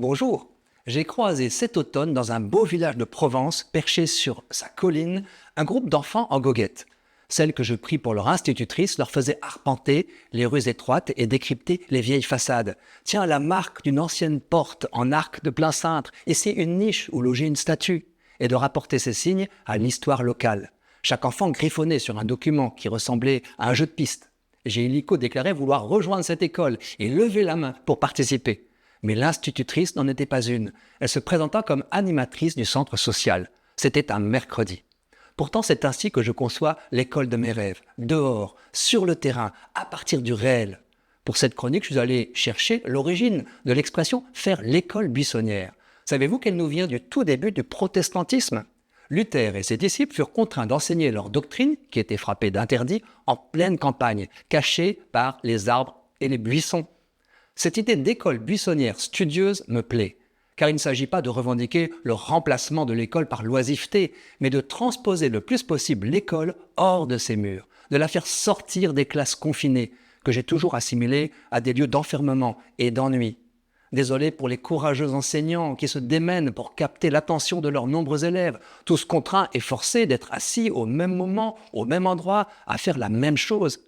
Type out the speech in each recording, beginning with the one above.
Bonjour, j'ai croisé cet automne dans un beau village de Provence, perché sur sa colline, un groupe d'enfants en goguette. Celle que je pris pour leur institutrice leur faisait arpenter les rues étroites et décrypter les vieilles façades. Tiens, la marque d'une ancienne porte en arc de plein cintre, ici une niche où logeait une statue, et de rapporter ces signes à l'histoire locale. Chaque enfant griffonnait sur un document qui ressemblait à un jeu de piste. J'ai illico déclaré vouloir rejoindre cette école et lever la main pour participer. Mais l'institutrice n'en était pas une. Elle se présenta comme animatrice du centre social. C'était un mercredi. Pourtant, c'est ainsi que je conçois l'école de mes rêves. Dehors, sur le terrain, à partir du réel. Pour cette chronique, je suis allé chercher l'origine de l'expression « faire l'école buissonnière ». Savez-vous qu'elle nous vient du tout début du protestantisme ? Luther et ses disciples furent contraints d'enseigner leur doctrine, qui était frappée d'interdits, en pleine campagne, cachée par les arbres et les buissons. Cette idée d'école buissonnière studieuse me plaît, car il ne s'agit pas de revendiquer le remplacement de l'école par l'oisiveté, mais de transposer le plus possible l'école hors de ses murs, de la faire sortir des classes confinées, que j'ai toujours assimilées à des lieux d'enfermement et d'ennui. Désolé pour les courageux enseignants qui se démènent pour capter l'attention de leurs nombreux élèves, tous contraints et forcés d'être assis au même moment, au même endroit, à faire la même chose.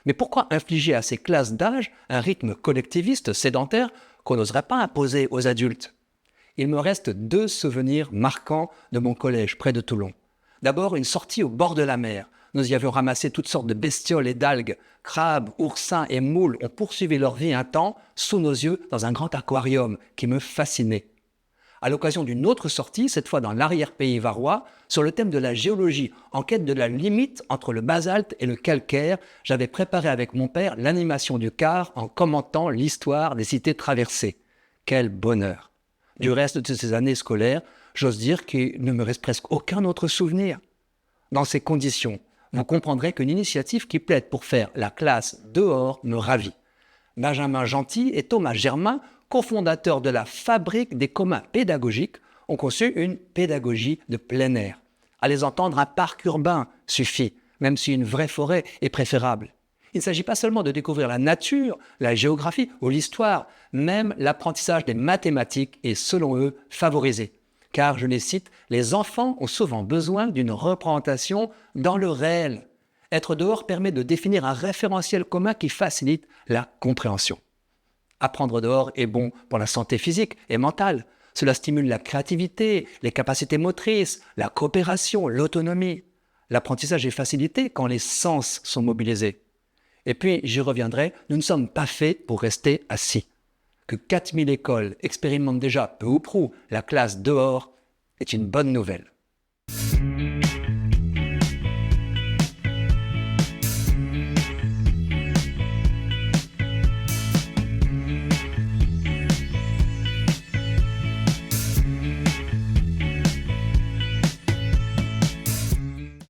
Mais pourquoi infliger à ces classes d'âge un rythme collectiviste sédentaire qu'on n'oserait pas imposer aux adultes ? Il me reste deux souvenirs marquants de mon collège près de Toulon. D'abord, une sortie au bord de la mer. Nous y avions ramassé toutes sortes de bestioles et d'algues. Crabes, oursins et moules ont poursuivi leur vie un temps sous nos yeux dans un grand aquarium qui me fascinait. À l'occasion d'une autre sortie, cette fois dans l'arrière-pays varois, sur le thème de la géologie, en quête de la limite entre le basalte et le calcaire, j'avais préparé avec mon père l'animation du car en commentant l'histoire des cités traversées. Quel bonheur! Du reste de ces années scolaires, j'ose dire qu'il ne me reste presque aucun autre souvenir. Dans ces conditions, vous comprendrez qu'une initiative qui plaide pour faire la classe dehors me ravit. Benjamin Gentil et Thomas Germain, cofondateurs de la Fabrique des communs pédagogiques, ont conçu une pédagogie de plein air. À les entendre, un parc urbain suffit, même si une vraie forêt est préférable. Il ne s'agit pas seulement de découvrir la nature, la géographie ou l'histoire, même l'apprentissage des mathématiques est, selon eux, favorisé. Car, je les cite, les enfants ont souvent besoin d'une représentation dans le réel. Être dehors permet de définir un référentiel commun qui facilite la compréhension. Apprendre dehors est bon pour la santé physique et mentale. Cela stimule la créativité, les capacités motrices, la coopération, l'autonomie. L'apprentissage est facilité quand les sens sont mobilisés. Et puis, j'y reviendrai, nous ne sommes pas faits pour rester assis. Que 4000 écoles expérimentent déjà peu ou prou la classe dehors est une bonne nouvelle.